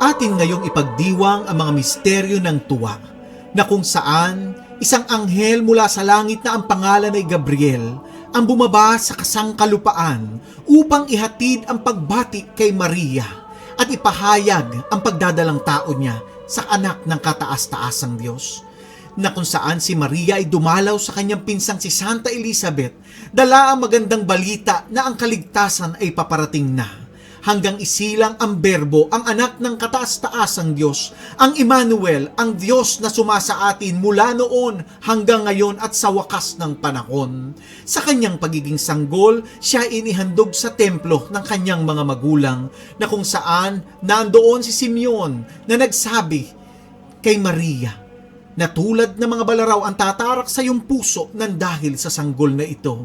Atin ngayong ipagdiwang ang mga misteryo ng tuwa, na kung saan isang anghel mula sa langit na ang pangalan ay Gabriel ang bumaba sa kasangkalupaan upang ihatid ang pagbati kay Maria at ipahayag ang pagdadalang tao niya sa anak ng kataas-taasang Diyos, na kung saan si Maria ay dumalaw sa kanyang pinsang si Santa Elizabeth, dala ang magandang balita na ang kaligtasan ay paparating na. Hanggang isilang ang Berbo, ang anak ng kataas-taasang Diyos, ang Emmanuel, ang Diyos na sumasa atin mula noon hanggang ngayon at sa wakas ng panahon. Sa kanyang pagiging sanggol, siya inihandog sa templo ng kanyang mga magulang, na kung saan nandoon si Simeon na nagsabi kay Maria, na tulad ng mga balaraw ang tatarak sa iyong puso nang dahil sa sanggol na ito.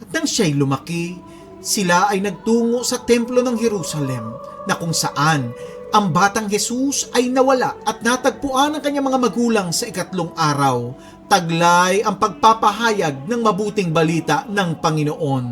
At nang siya'y lumaki, sila ay nagtungo sa templo ng Jerusalem, na kung saan ang batang Jesus ay nawala at natagpuan ng kanyang mga magulang sa ikatlong araw. Taglay ang pagpapahayag ng mabuting balita ng Panginoon.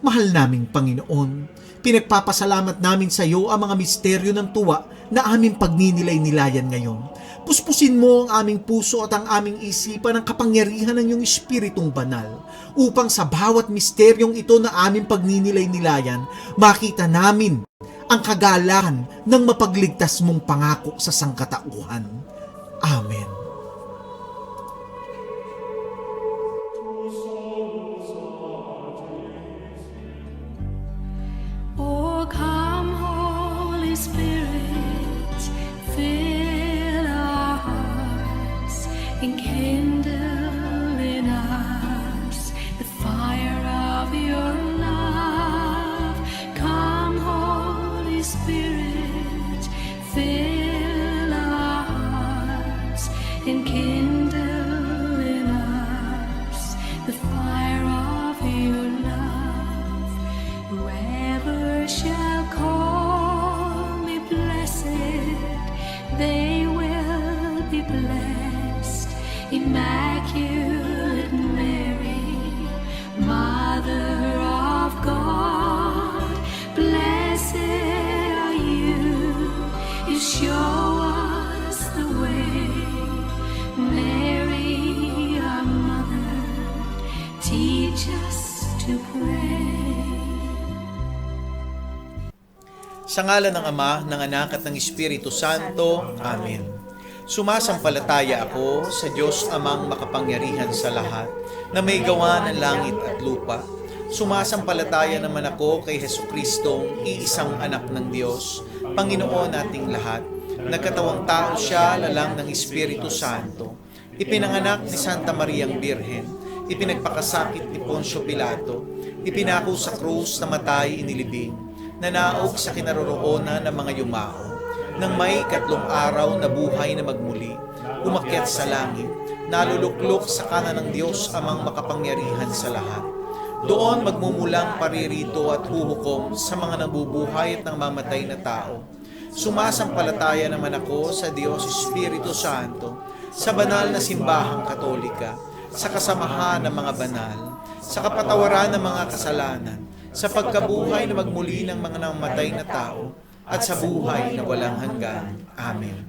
Mahal naming Panginoon, pinagpapasalamat namin sa iyo ang mga misteryo ng tuwa na aming pagninilay-nilayan ngayon. Puspusin mo ang aming puso at ang aming isipan ng kapangyarihan ng iyong Espiritong Banal, upang sa bawat misteryong ito na aming pagninilay-nilayan, makita namin ang kagalakan ng mapagligtas mong pangako sa sangkatauhan. Amen. Oh, come, Holy Spirit, fill our hearts, enkindle in us the fire of your love. Come, Holy Spirit, fill our hearts, enkindle in us the fire of your love. Whoever shall call me blessed, they will be blessed. Immaculate Mary, Mother of God, blessed are you. You show us the way. Mary, our Mother, teach us to pray. Sa ngalan ng Ama, ng Anak at ng Espiritu Santo. Amen. Sumasampalataya ako sa Diyos Amang makapangyarihan sa lahat, na may gawa ng langit at lupa. Sumasampalataya naman ako kay Jesucristong iisang anak ng Diyos, Panginoon nating lahat. Nagkatawang tao siya, lalang ng Espiritu Santo. Ipinanganak ni Santa Mariang Birhen, ipinagpakasakit ni Poncio Pilato, ipinako sa krus, namatay, inilibing, nanaog sa kinaroroonan ng mga yumao. Nang may ikatlong araw na buhay na magmuli, umakyat sa langit, naluluklok sa kanan ng Diyos Amang makapangyarihan sa lahat. Doon magmumulang paririto at huhukom sa mga nabubuhay at nang mamatay na tao. Sumasampalataya naman ako sa Diyos Espiritu Santo, sa banal na simbahang katolika, sa kasamahan ng mga banal, sa kapatawaran ng mga kasalanan, sa pagkabuhay na magmuli ng mga namatay na tao, at sa buhay na walang hanggan. Amen.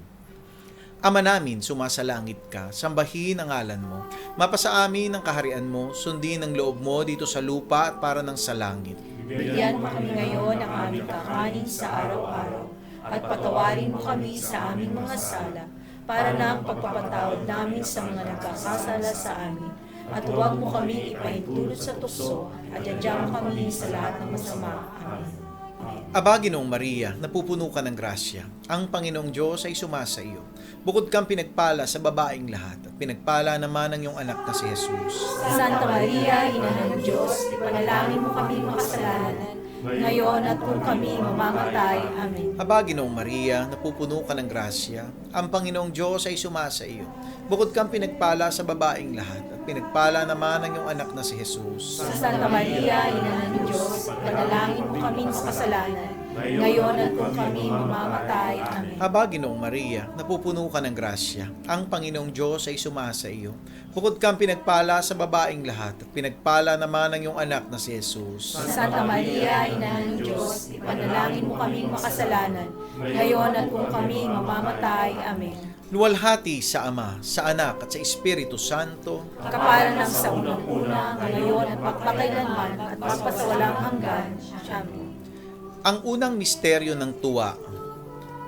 Ama namin, sumasalangit ka, sambahin ang ngalan mo. Mapasa amin ang kaharian mo, sundin ang loob mo dito sa lupa at para ng sa langit. Bigyan mo kami ngayon ng aming kakanin sa araw-araw, at patawarin mo kami sa aming mga sala, para na ang pagpapatawad namin sa mga nagkakasala sa amin. At huwag mo kami ipahintulot sa tukso, at yadyang mo kami sa lahat ng masama. Amen. Aba, Ginoong Maria, napupuno ka ng grasya. Ang Panginoong Diyos ay sumasa iyo. Bukod kang pinagpala sa babaeng lahat, at pinagpala naman ang iyong anak na si Jesus. Santa Maria, Ina ng Diyos, ipanalangin mo kami makasalanan, ngayon at kung kami mamamatay. Amen. Aba, Ginoong Maria, napupuno ka ng grasya, ang Panginoong Diyos ay sumasa iyo. Bukod kang pinagpala sa babaeng lahat, at pinagpala naman ang iyong anak na si Jesus. Santa Maria, Ina ng Diyos, ipanalangin mo kami makasalanan, ngayon at kung kami mamamatay. Amen. Aba, Ginoong Maria, napupuno ka ng grasya, ang Panginoong Diyos ay sumasa iyo. Bukod kang pinagpala sa babaeng lahat, at pinagpala naman ang iyong anak na si Jesus. Santa Maria, Ina ng Diyos, ipanalangin mo kami makasalanan, ngayon at kung kami mamamatay. Amen. Luwalhati sa Ama, sa Anak, at sa Espiritu Santo. Kaparan ng sa unang-una, ngayon at magpakailanman, at magpasawalang hanggan. Amen. Ang unang misteryo ng tuwa,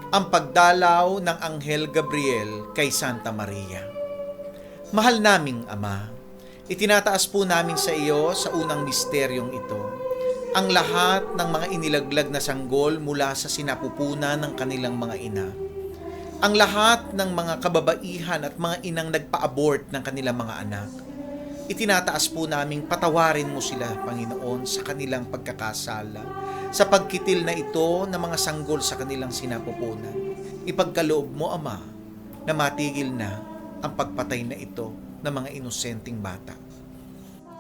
ang pagdalaw ng Anghel Gabriel kay Santa Maria. Mahal naming Ama, itinataas po namin sa iyo sa unang misteryong ito ang lahat ng mga inilaglag na sanggol mula sa sinapupunan ng kanilang mga ina. Ang lahat ng mga kababaihan at mga inang nagpa-abort ng kanilang mga anak. Itinataas po naming patawarin mo sila, Panginoon, sa kanilang pagkakasala, sa pagkitil na ito ng mga sanggol sa kanilang sinapupunan. Ipagkaloob mo, Ama, na matigil na ang pagpatay na ito ng mga inosenteng bata.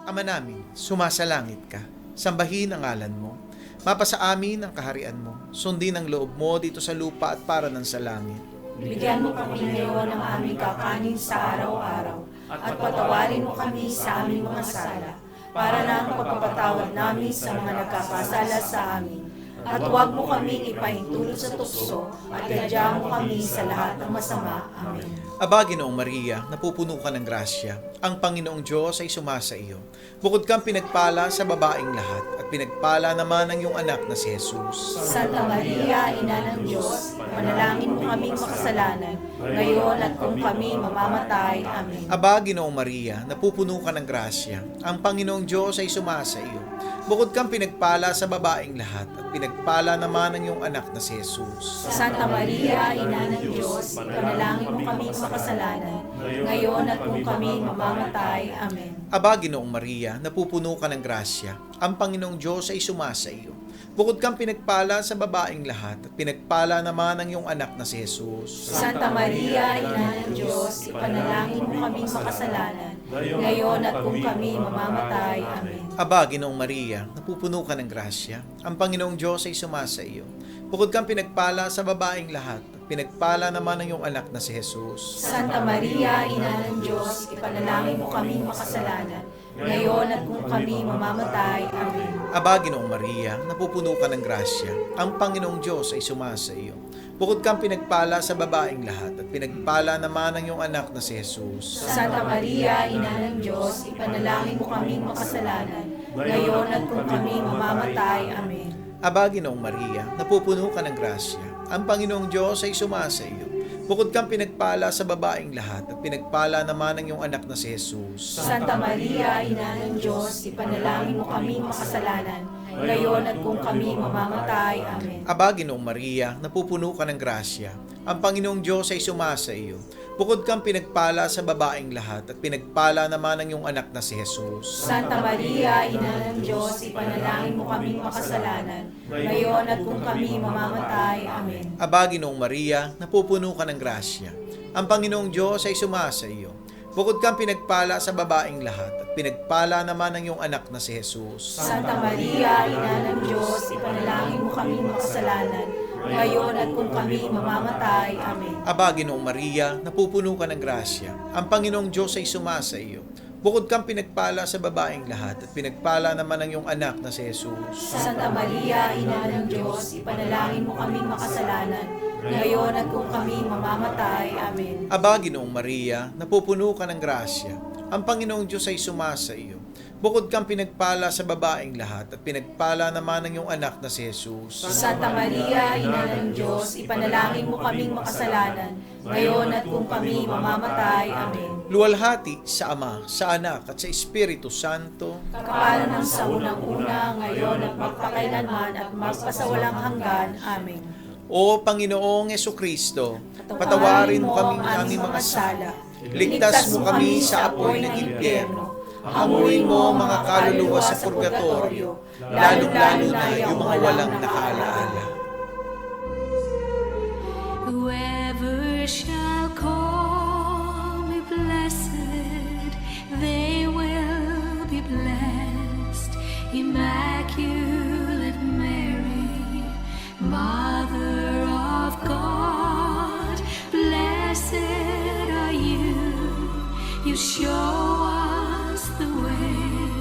Ama namin, sumasalangit ka, sambahin ang ngalan mo, mapasa amin ang kaharian mo, sundin ang loob mo dito sa lupa at para ng sa langit. Bigyan mo kami ngayon ng aming kakanin sa araw-araw, at patawarin mo kami sa aming mga sala, para na ang pagpapatawad namin sa mga nagkakasala sa amin. At huwag mo kami ipahintulot sa tukso, at gadyahan mo kami sa lahat ng masama. Amen. Aba, Ginoong Maria, napupuno ka ng grasya, ang Panginoong Diyos ay sumasa iyo. Bukod kang pinagpala sa babaeng lahat, at pinagpala naman ang iyong anak na si Jesus. Santa Maria, Ina ng Diyos, manalangin mo kaming makasalanan, ngayon at kung kami mamamatay. Amen. Aba, Ginoong Maria, napupuno ka ng grasya, ang Panginoong Diyos ay sumasa iyo. Bukod kang pinagpala sa babaeng lahat, at pinagpala naman ang iyong anak na si Jesus. Santa Maria, Ina ng Diyos, panalangin mo kaming makasalanan, ngayon at kung kami mamamatay. Amen. Aba, Ginoong Maria, napupuno ka ng grasya, ang Panginoong Diyos ay sumasa iyo. Bukod kang pinagpala sa babaeng lahat, at pinagpala naman ang iyong anak na si Jesus. Santa Maria, Ina ng Diyos, ipanalangin mo kaming makasalanan, ngayon at kung kami mamamatay. Amen. Aba, Ginoong Maria, napupuno ka ng grasya, ang Panginoong Diyos ay sumasa iyo. Bukod kang pinagpala sa babaeng lahat, at pinagpala naman ang iyong anak na si Jesus. Santa Maria, Ina ng Diyos, ipanalangin mo kaming makasalanan, ngayon at kung kami mamamatay. Amen. Aba, Ginoong Maria, napupuno ka ng grasya, ang Panginoong Diyos ay sumasa iyo. Bukod kang pinagpala sa babaeng lahat, at pinagpala naman ang iyong anak na si Jesus. Santa Maria, Ina ng Diyos, ipanalangin mo kaming makasalanan, ngayon at kung kami mamamatay. Amen. Aba, Ginoong Maria, napupuno ka ng grasya, ang Panginoong Diyos ay sumasa iyo. Bukod kang pinagpala sa babaeng lahat, at pinagpala naman ang iyong anak na si Jesus. Santa Maria, Ina ng Diyos, ipanalangin mo kaming makasalanan, ngayon at kung kami mamamatay. Amen. Aba, Ginoong Maria, napupuno ka ng grasya, ang Panginoong Diyos ay sumasa iyo. Bukod kang pinagpala sa babaeng lahat, at pinagpala naman ang iyong anak na si Jesus. Santa Maria, Ina ng Diyos, ipanalangin mo kaming makasalanan, ngayon at kung kami mamamatay. Amen. Aba, Ginoong Maria, napupuno ka ng grasya, ang Panginoong Diyos ay sumasa iyo. Bukod kang pinagpala sa babaeng lahat, at pinagpala naman ang iyong anak na si Jesus. Santa Maria, Ina ng Diyos, ipanalangin mo kaming makasalanan, ngayon at kung kami mamamatay. Amen. Aba, Ginoong Maria, napupuno ka ng grasya, ang Panginoong Diyos ay sumasa iyo. Bukod kang pinagpala sa babaeng lahat, at pinagpala naman ang iyong anak na si Jesus. Santa Maria, Ina ng Diyos, ipanalangin mo kaming makasalanan, ngayon at kung kami mamamatay. Amen. Aba, Ginoong Maria, napupuno ka ng grasya, ang Panginoong Diyos ay sumasa iyo. Bukod kang pinagpala sa babaeng lahat, at pinagpala naman ang iyong anak na si Jesus. Santa Maria, Ina ng Diyos, ipanalangin mo kaming makasalanan, ngayon at kung kami mamamatay. Amen. Luwalhati sa Ama, sa Anak, at sa Espiritu Santo. Kapalan ng sa unang-una, ngayon at magpakailanman at magpasawalang hanggan. Amen. O Panginoong Hesukristo, patawarin mo kami ng aming mga sala. Ligtas mo kami sa apoy ng impyerno. Hamuin mo ang mga kaluluwa sa purgatorio, lalong-lalo na yung mga walang nakaalaala. Whoever shall call me blessed, they will be blessed. Immaculate Mary, Mother of God, blessed are you. You show us the way.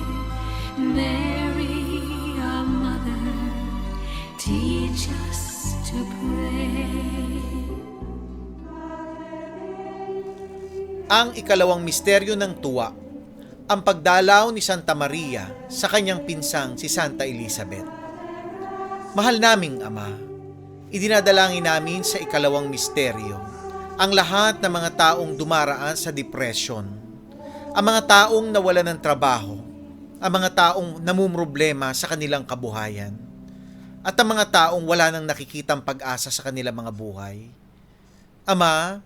Mary, our mother, teach us to pray. Ang ikalawang misteryo ng tuwa, ang pagdalaw ni Santa Maria sa kanyang pinsang si Santa Elizabeth. Mahal naming Ama, idinadalangin namin sa ikalawang misteryo ang lahat ng mga taong dumaraan sa depression, ang mga taong nawalan ng trabaho, ang mga taong namumroblema sa kanilang kabuhayan, at ang mga taong wala nang nakikitang pag-asa sa kanilang mga buhay. Ama,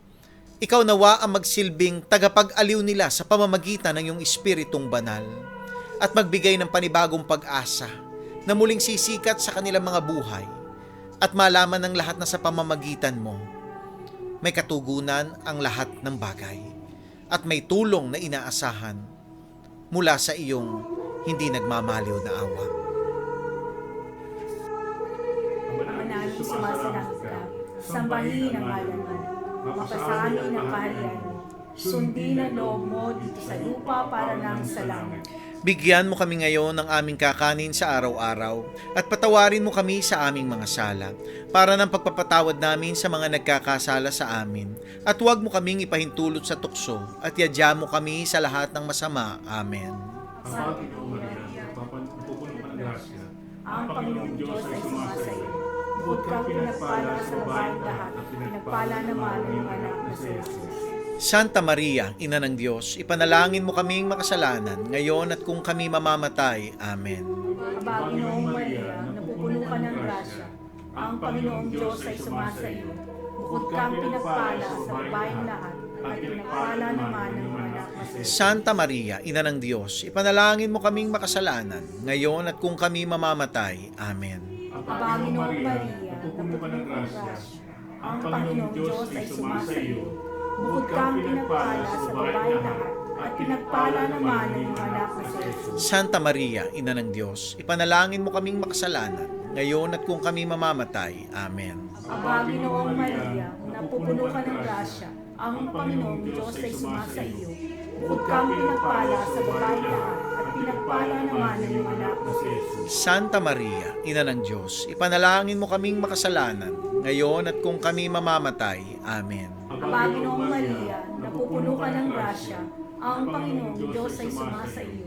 ikaw nawa ang magsilbing tagapag-aliw nila sa pamamagitan ng iyong Espiritong Banal at magbigay ng panibagong pag-asa na muling sisikat sa kanilang mga buhay at malaman ng lahat na sa pamamagitan mo may katugunan ang lahat ng bagay at may tulong na inaasahan mula sa iyong hindi nagmamaliw na awa. Ama namin sumasalangit ka, sambahin ang ngalan mo, mapasanin ang kaharian mo, sundin ang loob mo dito sa lupa para nang sa langit. Bigyan mo kami ngayon ng aming kakanin sa araw-araw at patawarin mo kami sa aming mga sala para ng pagpapatawad namin sa mga nagkakasala sa amin at huwag mo kaming ipahintulot sa tukso at yadya mo kami sa lahat ng masama. Amen. Ang Panginoong Maria, napupuno ka ng grasya. Ang Panginoong Diyos ay sumasayo. Bukod kang pinagpala sa babaeng lahat, pinagpala naman ang iyong anak na si Jesus. Santa Maria, Ina ng Diyos, ipanalangin mo kaming makasalanan ngayon at kung kami mamamatay. Amen. Aba, Ginoong Maria, napupuno ka ng grasya. Ang Panginoong Diyos ay sumasayo. Bukod kang pinagpala sa babaeng lahat, at pinagpala naman ang iyong anak na si Jesus. Santa Maria, Ina ng Diyos, ipanalangin mo kaming makasalanan ngayon at kung kami mamamatay. Amen. Aba, Ginoong Maria, napupuno ka ng grasya. Ang Panginoong Diyos ay sumasayo. Bukod kang pinagpala sa babaeng lahat, at pinagpala naman ang iyong anak na si Jesus. Santa Maria, Ina ng Diyos, ipanalangin mo kaming makasalanan ngayon at kung kami mamamatay. Amen. Aba, Ginoong Maria, napupuno ka ng grasya. Ang Panginoong Diyos ay sumasayo. Bukod kang pinagpala sa babaeng lahat, at pinagpala naman ang iyong anak na si Jesus. Santa Maria, Ina ng Diyos, ipanalangin mo kaming makasalanan ngayon at kung kami mamamatay. Amen. Aba, Ginoong Maria, napupuno ka ng grasya. Ang Panginoong Diyos ay sumasayo.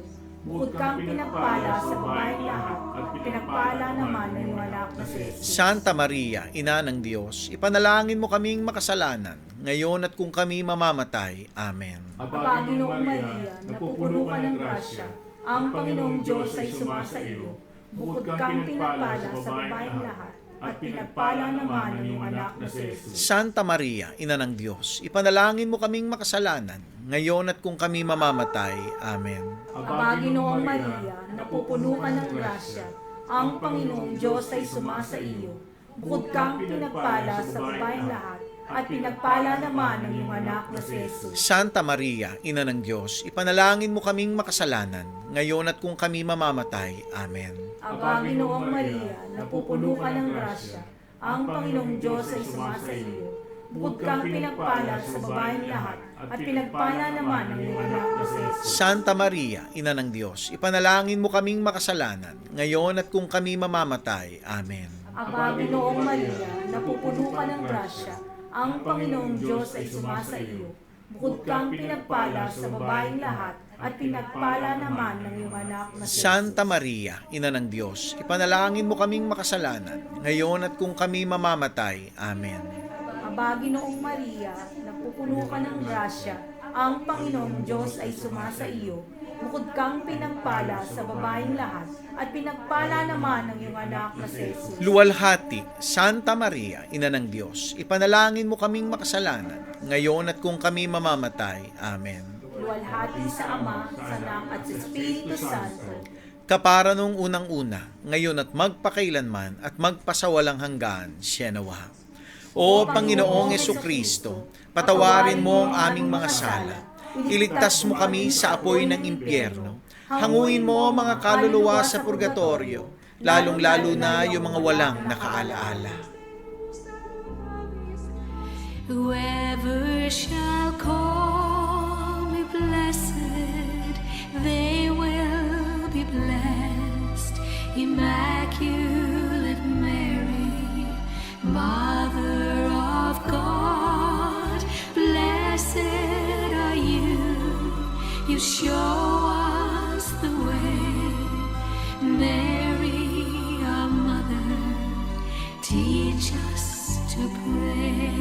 Bukod kang pinagpala sa babaeng lahat, at pinagpala naman ang iyong anak na si Jesus. Santa Maria, Ina ng Diyos, ipanalangin mo kaming makasalanan ngayon at kung kami mamamatay. Amen. Aba, Ginoong Maria, napupuno ka ng grasya. Ang Panginoong Diyos ay sumasayo. Bukod kang pinagpala sa babaeng lahat, at pinagpala naman ang iyong anak na si Jesus. Santa Maria, Ina ng Diyos, ipanalangin mo kaming makasalanan ngayon at kung kami mamamatay. Amen. Aba, Ginoong Maria, napupuno ka ng grasya. Ang Panginoong Diyos ay sumasaiyo. Bukod kang pinagpala sa babaeng lahat, at pinagpala naman ang iyong anak na si Jesus. Santa Maria, Ina ng Diyos, ipanalangin mo kaming makasalanan ngayon at kung kami mamamatay. Amen. Aba, Ginoong Maria, napupuno ka ng grasya. Ang Panginoong Diyos ay sumasaiyo. Bukod kang pinagpala sa babaeng lahat, at pinagpala naman ang iyong anak na si Jesus. Santa Maria, Ina ng Diyos, ipanalangin mo kaming makasalanan ngayon at kung kami mamamatay. Amen. Aba, Ginoong Maria, napupuno ka ng grasya. Ang Panginoong Diyos ay sumasaiyo. Bukod kang pinagpala sa babaeng lahat, at pinagpala naman ng iyong anak na si Jesus. Santa Maria, Ina ng Diyos, ipanalangin mo kaming makasalanan ngayon at kung kami mamamatay. Amen. Aba, Ginoong Maria, napupuno ka ng grasya. Ang Panginoong Diyos ay sumasaiyo. Bukod kang pinagpala sa babaeng lahat, at pinagpala naman ng iyong anak na si Jesus. Luwalhati, Santa Maria, Ina ng Diyos, ipanalangin mo kaming makasalanan, ngayon at kung kami mamamatay. Amen. Luwalhati sa Ama, sa Anak, at sa Espiritu Santo. Kapara nung unang-una, ngayon at magpakailanman at magpasawalang hanggan, Sienawa. O Panginoong Jesucristo, patawarin mo ang aming mga sala. Iligtas mo kami sa apoy ng impyerno. Hanguin mo ang mga kaluluwa sa purgatorio, lalong-lalo na yung mga walang nakaalaala. Whoever shall call me blessed, they will be blessed. Immaculate Mary, Mother of God, blessed are you. You show us the way. Mary, our mother, teach us to pray.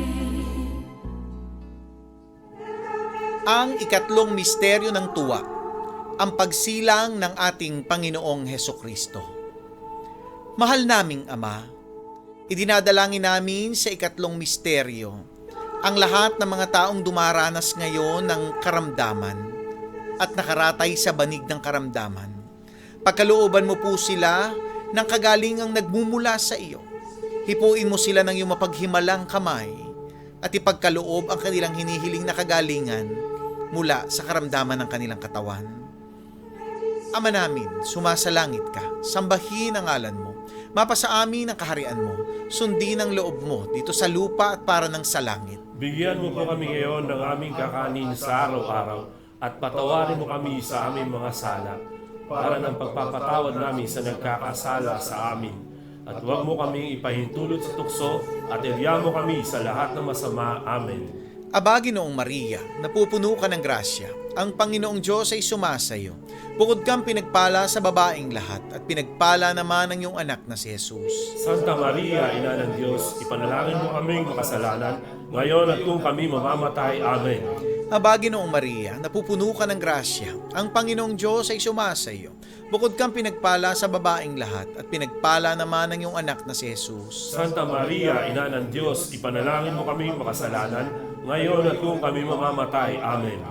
Ang ikatlong misteryo ng tuwa, ang pagsilang ng ating Panginoong Hesukristo. Mahal naming Ama, idinadalangin namin sa ikatlong misteryo ang lahat ng mga taong dumaranas ngayon ng karamdaman at nakaratay sa banig ng karamdaman. Pagkalooban mo po sila ng kagalingang nagmumula sa iyo. Hipuin mo sila ng iyong mapaghimalang kamay at ipagkaloob ang kanilang hinihiling na kagalingan mula sa karamdaman ng kanilang katawan. Ama namin, sumasalangit ka, sambahin ang ngalan mo, mapasa amin ang kaharian mo, sundin ang loob mo dito sa lupa at para ng sa langit. Bigyan mo po kami ngayon ng aming kakanin sa araw-araw at patawarin mo kami sa aming mga sala para ng pagpapatawad namin sa nagkakasala sa amin. At huwag mo kaming ipahintulot sa tukso at irya mo kami sa lahat ng masama. Amen. Aba, Ginoong Maria, napupuno ka ng grasya, ang Panginoong Diyos ay sumasayo. Bukod kang pinagpala sa babaeng lahat at pinagpala naman ang iyong anak na si Jesus. Santa Maria, Ina ng Diyos, ipanalangin mo kaming makasalanan, ngayon at kung kami mamamatay. Amen. Aba, Ginoong Maria, napupuno ka ng grasya, ang Panginoong Diyos ay sumasayo. Bukod kang pinagpala sa babaeng lahat at pinagpala naman ang iyong anak na si Jesus. Santa Maria, Ina ng Diyos, ipanalangin mo kaming makasalanan, ngayon at kung kami mamamatay. Amen.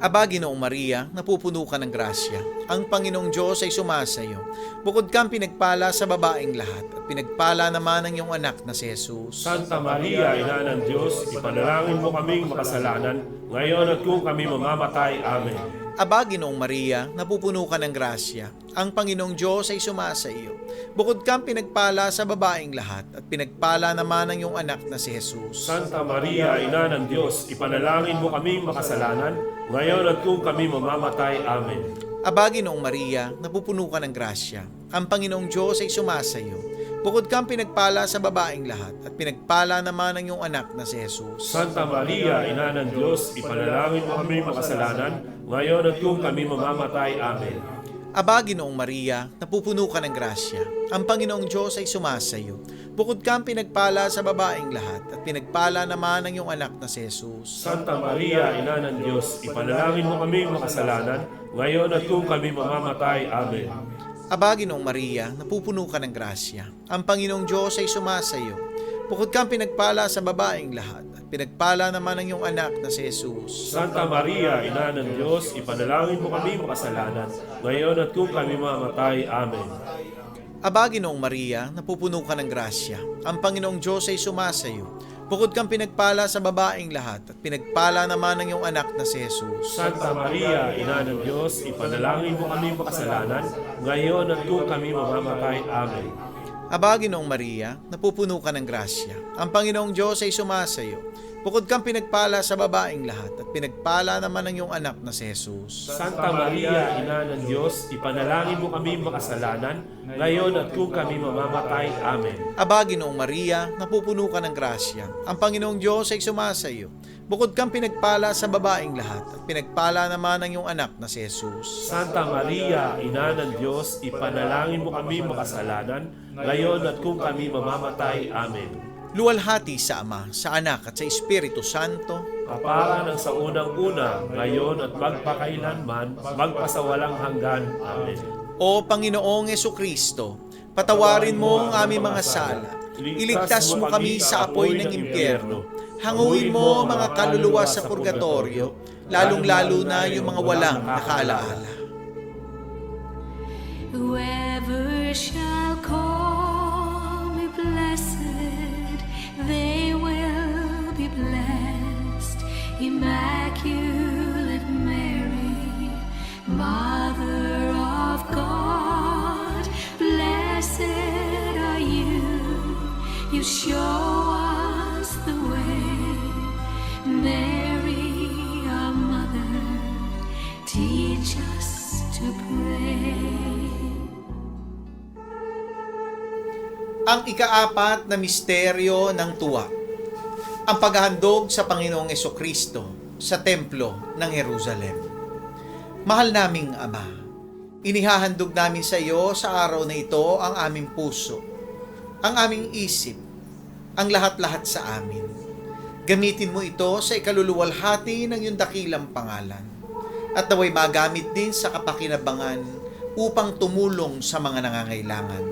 Aba, Ginoong Maria, napupuno ka ng grasya, ang Panginoong Diyos ay sumasayo. Bukod kang pinagpala sa babaeng lahat at pinagpala naman ang iyong anak na si Jesus. Santa Maria, Ina ng Diyos, ipanalangin mo kaming makasalanan, ngayon at kung kami mamamatay. Amen. Aba, Ginoong Maria, napupuno ka ng grasya, ang Panginoong Diyos ay sumasayo. Bukod kang pinagpala sa babaeng lahat at pinagpala naman ang iyong anak na si Jesus. Santa Maria, Ina ng Diyos, ipanalangin mo kaming makasalanan, ngayon at kung kami mamamatay. Amen. Aba, Ginoong Maria, napupuno ka ng grasya, ang Panginoong Diyos ay sumasayo. Bukod kang pinagpala sa babaeng lahat at pinagpala naman ang iyong anak na si Jesus. Santa Maria, Ina ng Diyos, ipanalangin mo kaming makasalanan, ngayon at kung kami mamamatay. Amen. Aba, Ginoong Maria, napupuno ka ng grasya, ang Panginoong Diyos ay sumasayo. Bukod kang pinagpala sa babaeng lahat at pinagpala naman ang iyong anak na si Jesus. Santa Maria, Ina ng Diyos, ipanalangin mo kaming makasalanan, ngayon at kung kami mamamatay. Amen. Aba, Ginoong Maria, napupuno ka ng grasya, ang Panginoong Diyos ay sumasayo. Bukod kang pinagpala sa babaeng lahat at pinagpala naman ang iyong anak na si Jesus. Santa Maria, Ina ng Diyos, ipanalangin mo kami makasalanan, ngayon at kung kami mamamatay. Amen. Aba, Ginoong Maria, napupuno ka ng grasya, ang Panginoong Diyos ay sumasayo. Bukod kang pinagpala sa babaeng lahat at pinagpala naman ang iyong anak na si Jesus. Santa Maria, Ina ng Diyos, ipanalangin mo kami makasalanan, ngayon at kung kami mamamatay. Amen. Aba, Ginoong Maria, napupuno ka ng grasya, ang Panginoong Diyos ay sumasayo. Bukod kang pinagpala sa babaeng lahat at pinagpala naman ang iyong anak na si Jesus. Santa Maria, Ina ng Diyos, ipanalangin mo kami makasalanan, ngayon at kung kami mamamatay. Amen. Aba, Ginoong Maria, napupuno ka ng grasya, ang Panginoong Diyos ay sumasayo. Bukod kang pinagpala sa babaeng lahat at pinagpala naman ang iyong anak na si Jesus. Santa Maria, Ina ng Diyos, ipanalangin mo kami makasalanan, ngayon at kung kami mamamatay. Amen. Luwalhati sa Ama, sa Anak at sa Espiritu Santo. kapara ng sa unang-una, ngayon at magpakailanman, magpasawalang hanggan. Amen. O Panginoong Kristo, patawarin mo ang aming mga sala. Iligtas mo kami sa apoy ng impyerno. Hanguin mo ang mga kaluluwa sa purgatorio, lalong-lalo na yung mga walang nakaalaala. Whoever shall call me blessed, they will be blessed. Immaculate Mary, Mother of God, blessed are you. You show us the way. Mary, our mother, teach us to pray. Ang ikaapat na misteryo ng tuwa, ang paghahandog sa Panginoong Kristo sa templo ng Jerusalem. Mahal naming Ama, inihahandog namin sa iyo sa araw na ito ang aming puso, ang aming isip, ang lahat-lahat sa amin. Gamitin mo ito sa ikaluluwalhati ng iyong dakilang pangalan at naway magamit din sa kapakinabangan upang tumulong sa mga nangangailangan.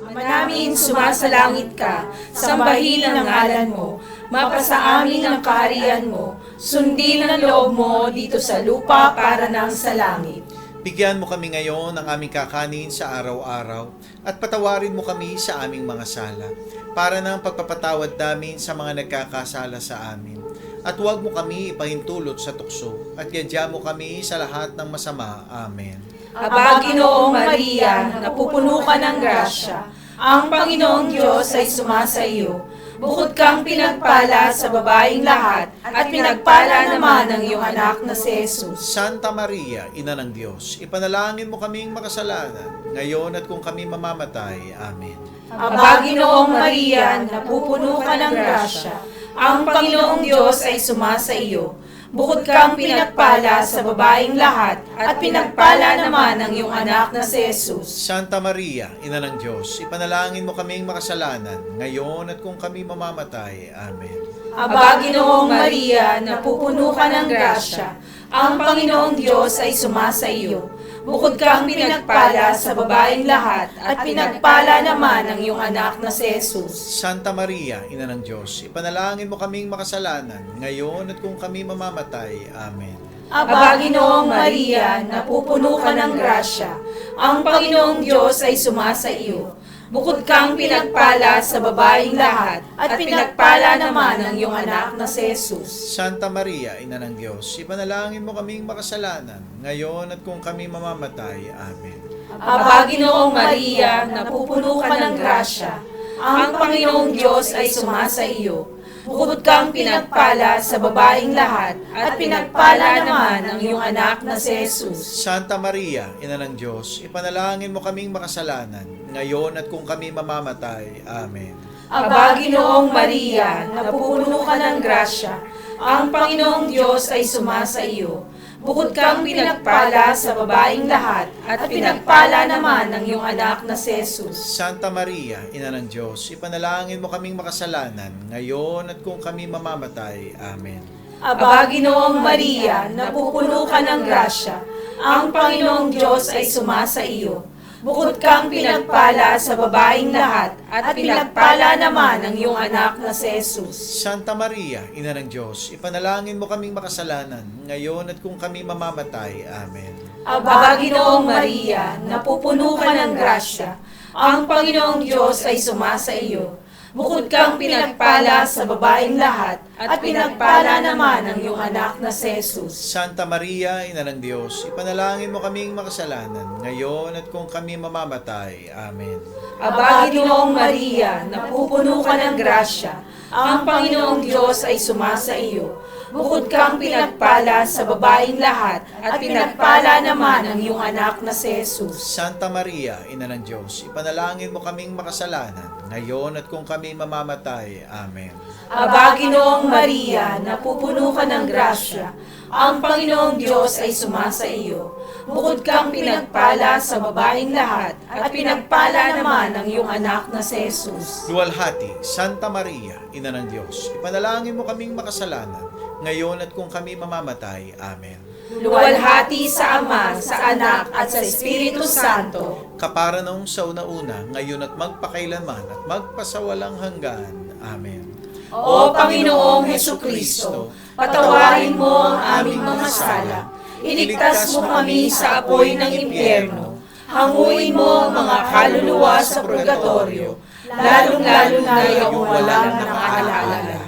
Ama namin, sumasalangit ka, sambahin ang ngalan mo, mapasa amin ang kaharian mo, sundin ang loob mo dito sa lupa para nang sa langit. Bigyan mo kami ngayon ng aming kakanin sa araw-araw at patawarin mo kami sa aming mga sala para ng pagpapatawad namin sa mga nagkakasala sa amin. At huwag mo kami ipahintulot sa tukso at yadya mo kami sa lahat ng masama. Amen. Aba, Ginoong Maria, napupuno ka ng grasya, ang Panginoong Diyos ay sumasa iyo. Bukod kang pinagpala sa babaeng lahat, at pinagpala naman ang iyong anak na si Jesus. Santa Maria, Ina ng Diyos, ipanalangin mo kaming makasalanan, ngayon at kung kami mamamatay. Amen. Aba, Ginoong Maria, napupuno ka ng grasya, ang Panginoong Diyos ay sumasa iyo. Bukod kang pinagpala sa babaeng lahat, at pinagpala naman ang iyong anak na si Jesus. Santa Maria, Ina ng Diyos, ipanalangin mo kaming makasalanan, ngayon at kung kami mamamatay. Amen. Aba, Ginoong Maria, napupuno ka ng grasya, ang Panginoong Diyos ay sumasa iyo. Bukod kang pinagpala sa babaeng lahat, at pinagpala naman ang iyong anak na si Jesus. Santa Maria, Ina ng Diyos, ipanalangin mo kaming makasalanan, ngayon at kung kami mamamatay. Amen. Aba, Ginoong Maria, napupuno ka ng grasya, ang Panginoong Diyos ay sumasa iyo. Bukod kang pinagpala sa babaeng lahat, at pinagpala naman ang iyong anak na si Jesus. Santa Maria, Ina ng Diyos, ipanalangin mo kaming makasalanan, ngayon at kung kami mamamatay. Amen. Aba, Ginoong Maria, napupuno ka ng grasya, ang Panginoong Diyos ay sumasa iyo. Bukod kang pinagpala sa babaeng lahat, at pinagpala naman ang iyong anak na si Jesus. Santa Maria, Ina ng Diyos, ipanalangin mo kaming makasalanan, ngayon at kung kami mamamatay. Amen. Aba, Ginoong Maria, napupuno ka ng grasya, ang Panginoong Diyos ay sumasa iyo. Bukod kang pinagpala sa babaeng lahat, at pinagpala naman ang iyong anak na si Jesus. Santa Maria, Ina ng Diyos, ipanalangin mo kaming makasalanan, ngayon at kung kami mamamatay. Amen. Aba, Ginoong Maria, napupuno ka ng grasya, ang Panginoong Diyos ay sumasa iyo. Bukod kang pinagpala sa babaeng lahat, at pinagpala naman ang iyong anak na si Jesus. Santa Maria, Ina ng Diyos, ipanalangin mo kaming makasalanan, ngayon at kung kami mamamatay. Amen. Aba, Ginoong Maria, napupuno ka ng grasya, ang Panginoong Diyos ay sumasa iyo. Bukod kang pinagpala sa babaeng lahat, at pinagpala naman ang iyong anak na si Jesus. Santa Maria, Ina ng Diyos, ipanalangin mo kaming makasalanan, ngayon at kung kami mamamatay. Amen. Aba, Ginoong Maria, napupuno ka ng grasya, ang Panginoong Diyos ay sumasa iyo. Bukod kang pinagpala sa babaeng lahat, at pinagpala naman ang iyong anak na si Jesus. Santa Maria, Ina ng Diyos, ipanalangin mo kaming makasalanan, ngayon at kung kami mamamatay. Amen. Aba, Ginoong Maria, napupuno ka ng grasya, Ang Panginoong Diyos ay sumasa iyo. Bukod kang pinagpala sa babaeng lahat, at pinagpala naman ang iyong anak na si Jesus. Luwalhati, Santa Maria, Ina ng Diyos, ipanalangin mo kaming makasalanan, ngayon at kung kami mamamatay. Amen. Luwalhati sa Ama, sa Anak, at sa Espiritu Santo. Kapara noong sa una-una, ngayon at magpakailanman at magpasawalang hanggan. Amen. O Panginoong Hesukristo, patawarin mo ang aming mga sala. Iligtas mo kami sa apoy ng impyerno. Hanguin mo ang mga kaluluwa sa purgatorio, lalong-lalo na yung walang nakaalala.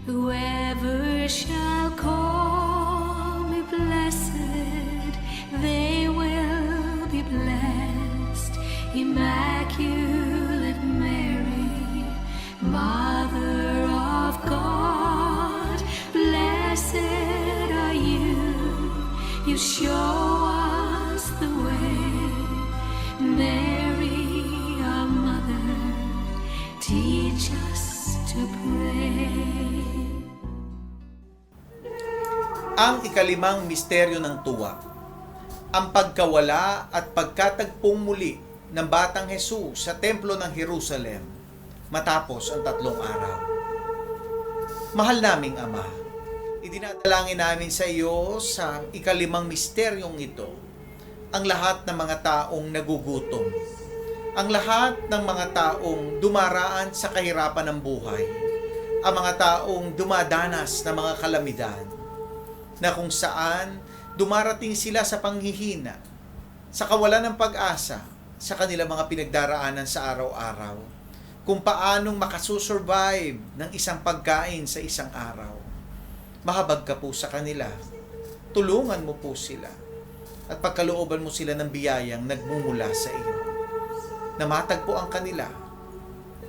Whoever shall call me blessed, they will be blessed. Immaculate Mary, Mother of God, blessed are you. You show us the way. Mary, our mother, teach us to pray. Ang ikalimang misteryo ng tuwa, ang pagkawala at pagkatagpong muli ng Batang Jesus sa Templo ng Jerusalem matapos ang 3 araw. Mahal naming Ama, idinadalangin namin sa iyo sa ikalimang misteryong ito ang lahat ng mga taong nagugutom, ang lahat ng mga taong dumaraan sa kahirapan ng buhay, ang mga taong dumadanas ng mga kalamidad, na kung saan dumarating sila sa panghihina, sa kawalan ng pag-asa, sa kanilang mga pinagdaraanan sa araw-araw, kung paanong makasusurvive ng isang pagkain sa isang araw. Mahabag ka po sa kanila, tulungan mo po sila, at pagkalooban mo sila ng biyayang nagmumula sa iyo, na matagpuan kanila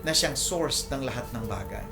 na siyang source ng lahat ng bagay.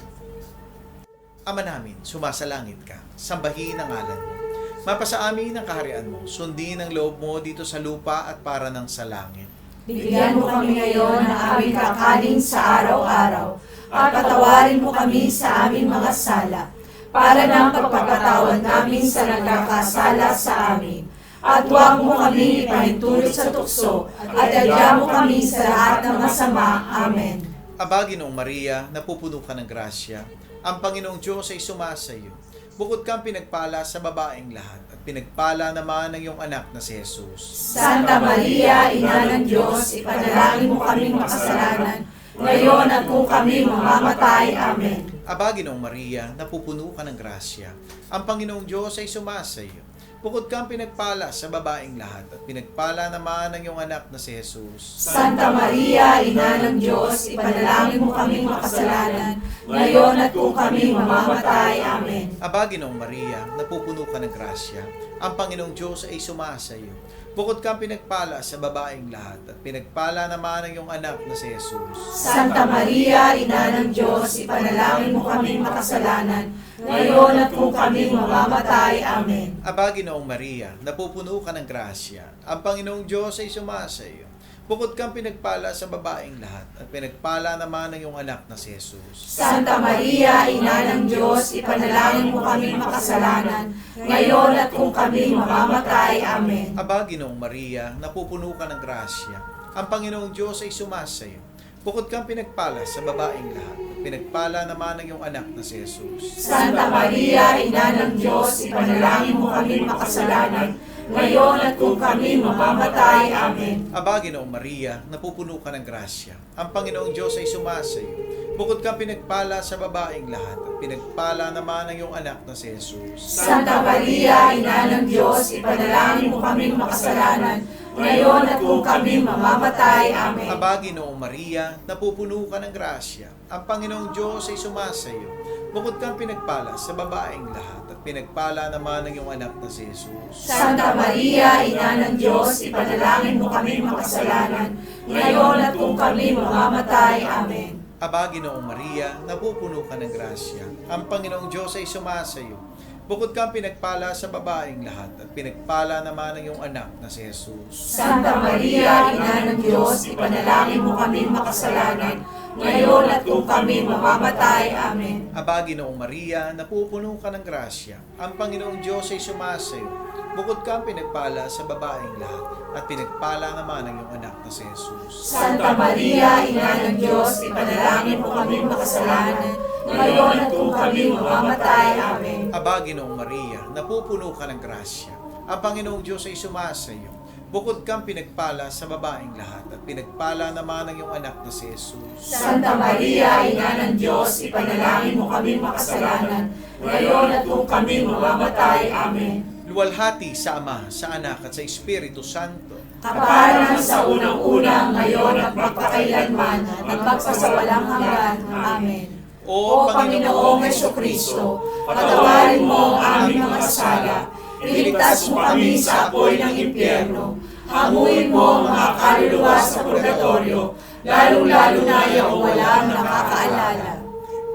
Ama namin, sumasalangit ka, sambahin ang ngalan mo. Mapasa amin ang kaharian mo, sundin ang loob mo dito sa lupa at para ng sa langit. Bigyan mo kami ngayon ng aming kakanin sa araw-araw, at patawarin mo kami sa aming mga sala, para ng pagpapatawad namin sa nagkakasala sa amin. At huwag mo kami ipahintulot sa tukso, at adya mo kami sa lahat ng masama. Amen. Aba, Ginoong Maria, napupuno ka ng grasya, ang Panginoong Diyos ay sumasa iyo. Bukod kang pinagpala sa babaeng lahat, at pinagpala naman ng iyong anak na si Jesus. Santa Maria, Ina ng Diyos, ipanalangin mo kaming makasalanan, ngayon at kung kami mamamatay. Amen. Aba, Ginoong Maria, napupuno ka ng grasya, ang Panginoong Diyos ay sumasa iyo. Bukod kang pinagpala sa babaeng lahat, at pinagpala naman ng iyong anak na si Jesus. Santa Maria, Ina ng Diyos, ipanalangin mo kaming makasalanan, ngayon at kung kami mamamatay. Amen. Aba, Ginoong Maria, napupuno ka ng grasya, ang Panginoong Diyos ay sumasa iyo. Bukod kang pinagpala sa babaeng lahat, at pinagpala naman ng iyong anak na si Jesus. Santa Maria, Ina ng Diyos, ipanalangin mo kaming makasalanan, ngayon at kung kami mamamatay. Amen. Aba, Ginoong Maria, napupuno ka ng grasya, ang Panginoong Diyos ay sumasa iyo. Bukod kang pinagpala sa babaeng lahat, at pinagpala naman ng iyong anak na si Jesus. Santa Maria, Ina ng Diyos, ipanalangin mo kaming makasalanan, ngayon at kung kami mamamatay. Amen. Aba, Ginoong Maria, napupuno ka ng grasya, ang Panginoong Diyos ay sumasa iyo. Bukod kang pinagpala sa babaeng lahat, at pinagpala naman ng iyong anak na si Jesus. Santa Maria, Ina ng Diyos, ipanalangin mo kaming makasalanan, ngayon at kung kami mamamatay. Amen. Aba, Ginoong Maria, napupuno ka ng grasya, ang Panginoong Diyos ay sumasa iyo. Bukod kang pinagpala sa babaeng lahat, at pinagpala naman ng iyong anak na si Jesus. Santa Maria, Ina ng Diyos, ipanalangin mo kaming makasalanan, ngayon at kung kami mamamatay. Amen. Aba, Ginoong Maria, napupuno ka ng grasya, ang Panginoong Diyos ay sumasa iyo. Bukod kang pinagpala sa babaeng lahat, at pinagpala naman ng iyong anak na si Jesus. Santa Maria, Ina ng Diyos, ipanalangin mo kaming makasalanan, ngayon at kung kami mamamatay. Amen. Aba, Ginoong Maria, napupuno ka ng grasya, ang Panginoong Diyos ay sumasa iyo. Bukod kang pinagpala sa babaeng lahat, at pinagpala naman ng iyong anak na si Jesus. Santa Maria, Ina ng Diyos, ipanalangin mo kaming makasalanan, ngayon at kung kami mamamatay. Amen. Aba, Ginoong Maria, napupuno ka ng grasya. Ang Panginoong Diyos ay sumasayo. Bukod kang pinagpala sa babaeng lahat, at pinagpala naman ang iyong anak na si Jesus. Santa Maria, Ina ng Diyos, ipanalangin mo kami makasalanan, ngayon at kung kami mamamatay. Amen. Aba, Ginoong Maria, napupuno ka ng grasya. Ang Panginoong Diyos ay sumasayo. Bukod kang pinagpala sa babaeng lahat, at pinagpala naman ang iyong anak na si Jesus. Santa Maria, Ina ng Diyos, ipanalangin mo kami makasalanan, ngayon at kung kami mamamatay. Amen. Luwalhati sa Ama, sa Anak, at sa Espiritu Santo. Kaparan sa unang-una, ngayon at magpakailanman, at magpasawalang hanggan. Amen. O Panginoong Jesucristo, patawarin mo ang aming mga sala, iligtas mo kami sa apoy ng impyerno, hamuin mo ang mga kaluluwa sa purgatorio, lalong-lalo na yung walang nakakaalala.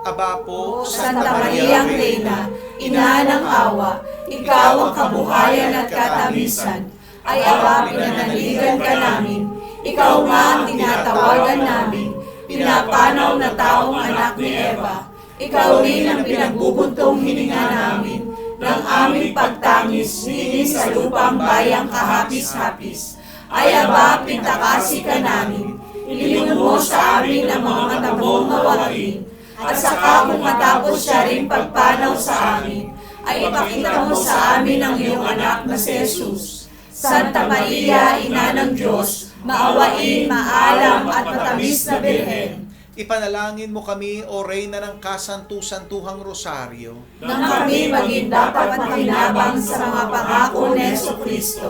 Aba po, Santa Mariang Reina, Ina ng awa, ikaw ang kabuhayan at katabisan, ay aba, pinanaligan ka namin, ikaw nga ang tinatawagan namin, pinapanaw na taong anak ni Eva, ikaw rin ang pinagbubuntong hininga namin, ng aming pagtangis, ninis sa lupang bayang kahapis-hapis, ay aba, pintakasi ka namin, ilingon mo sa amin ang mga matabong mawain, at saka kung matapos siya rin pagpanaw sa amin, ay ipakita mo sa amin ang iyong anak na si Jesus. Santa Maria, Ina ng Diyos, maawain, maalam at matamis na Birhen, ipanalangin mo kami, O Reyna ng Kasantu-Santuhang Rosaryo, nang kami maging dapat makinabang sa mga pangako ni Jesucristo.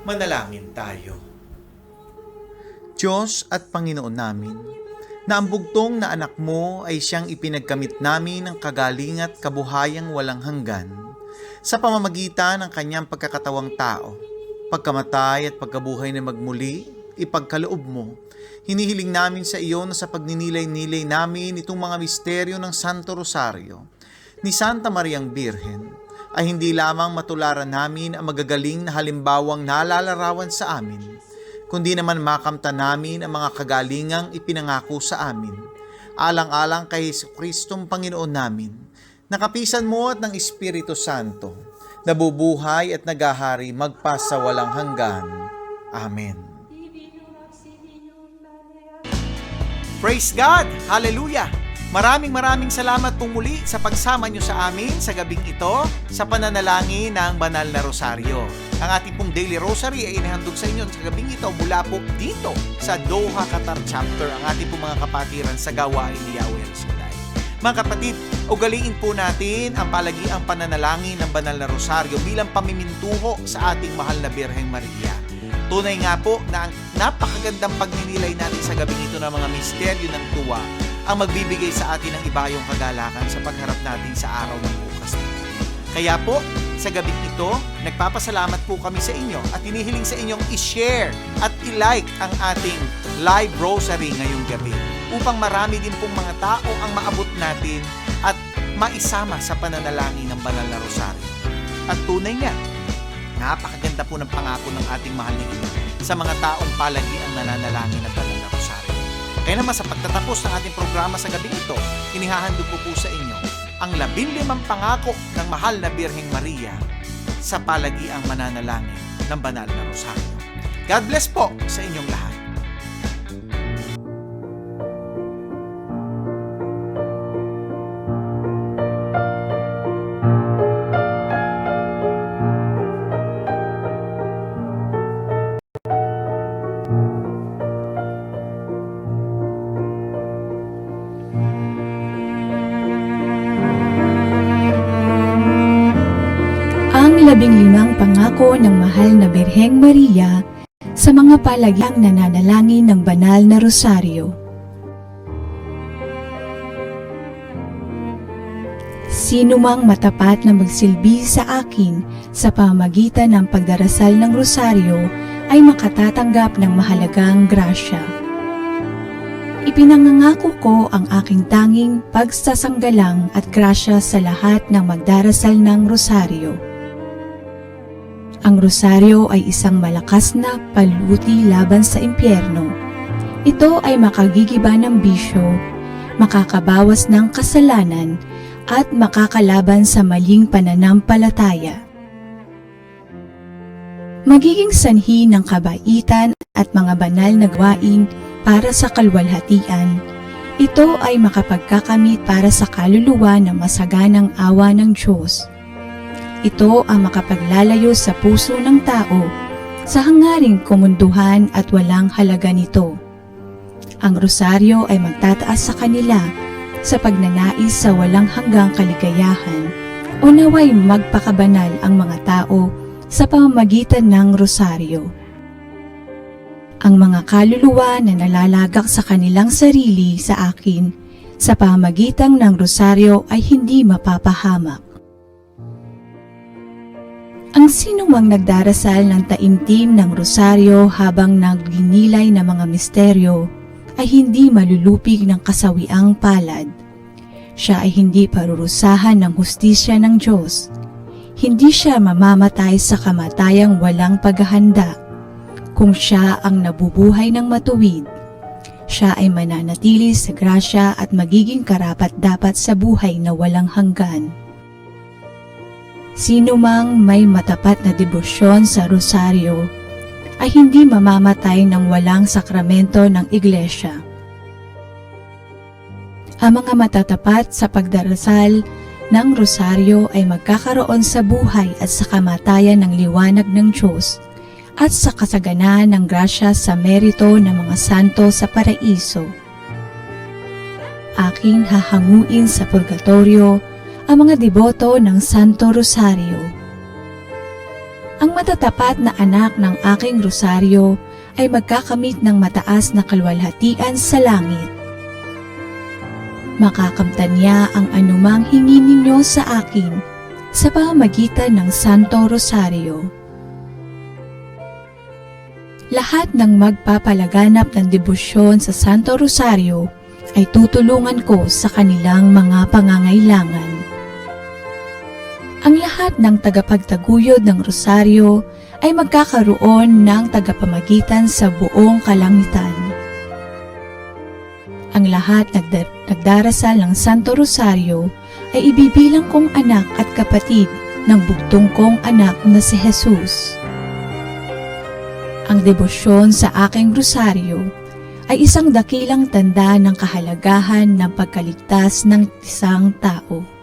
manalangin tayo. Diyos at Panginoon namin, na ang bugtong na anak mo ay siyang ipinagkamit namin ng kagaling at kabuhayang walang hanggan sa pamamagitan ng kanyang pagkakatawang tao, pagkamatay at pagkabuhay na magmuli, ipagkaloob mo. Hinihiling namin sa iyo na sa pagninilay-nilay namin itong mga misteryo ng Santo Rosario ni Santa Mariang Birhen ay hindi lamang matularan namin ang magagaling na halimbawang nalalarawan sa amin, kundi naman makamta namin ang mga kagalingang ipinangako sa amin, alang-alang kay Jesucristong Panginoon namin, nakapisan mo at ng Espiritu Santo, nabubuhay at nagahari magpasawalang hanggan. Amen. Praise God! Hallelujah! Maraming salamat po muli sa pagsama nyo sa amin sa gabing ito sa pananalangin ng Banal na Rosaryo. Ang ating pong Daily Rosary ay inihandog sa inyo sa gabing ito mula po dito sa Doha, Qatar Chapter, ang ating pong mga kapatiran sa gawain ni Yahweh El Shaddai. Mga kapatid, ugaliin po natin ang palagiang pananalangin ng Banal na Rosaryo bilang pamimintuho sa ating mahal na Birheng Maria. Tunay nga po na ang napakagandang pagninilay natin sa gabing ito ng mga misteryo ng tuwa ang magbibigay sa atin ng ibayong kagalakan sa pagharap natin sa araw ng bukas. Kaya po, sa gabing ito, nagpapasalamat po kami sa inyo at hinihiling sa inyong i-share at i-like ang ating live rosary ngayong gabi upang marami din pong mga tao ang maabot natin at maisama sa pananalangin ng Banal na Rosaryo. At tunay nga, napakaganda po ng pangako ng ating mahal na Ina sa mga taong palagi ang nananalangin ng Banal na Rosaryo. Kaya naman sa pagtatapos ng ating programa sa gabi ito, inihahandog ko po sa inyo ang 15 pangako ng mahal na Birheng Maria sa palagiang mananalangin ng Banal na Rosaryo. God bless po sa inyong lahat. Ang 15 pangako ng mahal na Birheng Maria sa mga palagiang nananalangin ng Banal na Rosaryo. Sino mang matapat na magsilbi sa akin sa pamamagitan ng pagdarasal ng Rosaryo ay makatatanggap ng mahalagang grasya. Ipinangangako ko ang aking tanging pagsasanggalang at grasya sa lahat ng magdarasal ng Rosaryo. Ang Rosaryo ay isang malakas na paluti laban sa impyerno. Ito ay makagigiba ng bisyo, makakabawas ng kasalanan, at makakalaban sa maling pananampalataya. Magiging sanhi ng kabaitan at mga banal na gawain para sa kalwalhatian. Ito ay makapagkakamit para sa kaluluwa ng masaganang awa ng Diyos. Ito ang makapaglalayo sa puso ng tao sa hangaring kumunduhan at walang halaga nito. Ang rosaryo ay magtataas sa kanila sa pagnanais sa walang hanggang kaligayahan o naway magpakabanal ang mga tao sa pamamagitan ng rosaryo. Ang mga kaluluwa na nalalagak sa kanilang sarili sa akin sa pamamagitan ng rosaryo ay hindi mapapahamak. Ang sinumang nagdarasal ng taimtim ng rosaryo habang nagninilay ng mga misteryo ay hindi malulupig ng kasawiang palad. Siya ay hindi parurusahan ng hustisya ng Diyos. Hindi siya mamamatay sa kamatayang walang paghahanda. Kung siya ang nabubuhay ng matuwid, siya ay mananatili sa grasya at magiging karapat-dapat sa buhay na walang hanggan. Sino mang may matapat na debosyon sa rosaryo ay hindi mamamatay ng walang sakramento ng iglesia. Ang mga matatapat sa pagdarasal ng rosaryo ay magkakaroon sa buhay at sa kamatayan ng liwanag ng Diyos at sa kasaganaan ng grasya sa merito ng mga santo sa paraiso. Aking hahanguin sa purgatorio ang mga deboto ng Santo Rosario. Ang matatapat na anak ng aking rosaryo ay magkakamit ng mataas na kalwalhatian sa langit. Makakamtan niya ang anumang hingi ninyo sa akin sa pamamagitan ng Santo Rosario. Lahat ng magpapalaganap ng debosyon sa Santo Rosario ay tutulungan ko sa kanilang mga pangangailangan. Ang lahat ng tagapagtaguyod ng rosaryo ay magkakaroon ng tagapamagitan sa buong kalangitan. Ang lahat nagdarasal ng Santo Rosario ay ibibilang kong anak at kapatid ng bugtong kong anak na si Jesus. Ang debosyon sa aking rosaryo ay isang dakilang tanda ng kahalagahan ng pagkaligtas ng isang tao.